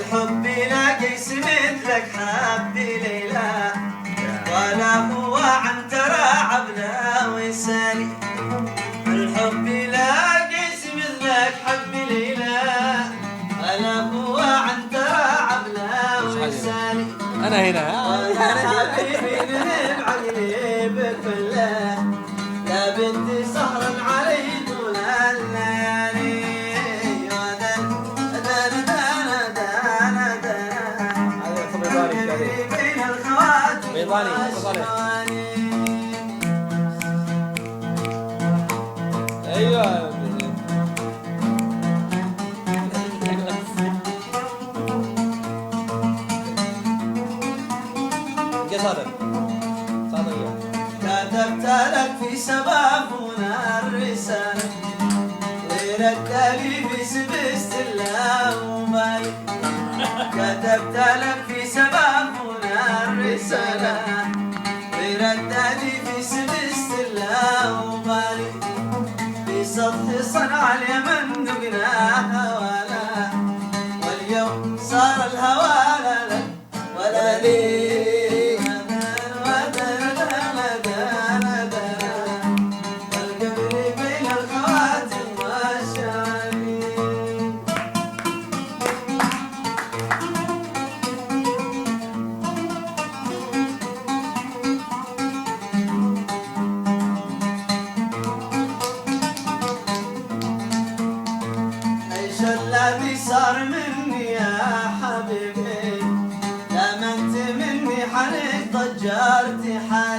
الحب لا قيس مثلك حبي ليلى ولا هو عنترى عبلة وسالي. الحب لا قيس مثلك حبي ليلى ولا هو عنترى عبلة وسالي. أنا هنا حبيبي نهب عقلي بكله لا بنت سهرا علي طول الليالي. بين الخواتم بيضاني ايوه كتبت لك في سبابنا الرسالة ورد لي بسبست الله ومالي. كتبت لك في سبابنا الرسالة ورد لي بسبست الله ومالي. في سطح صنع اليمن نقناها ولا واليوم صار الهوى لا لك ولا لي. الذي صار مني يا حبيبي لا ما انت مني حنك ضجرت حالي.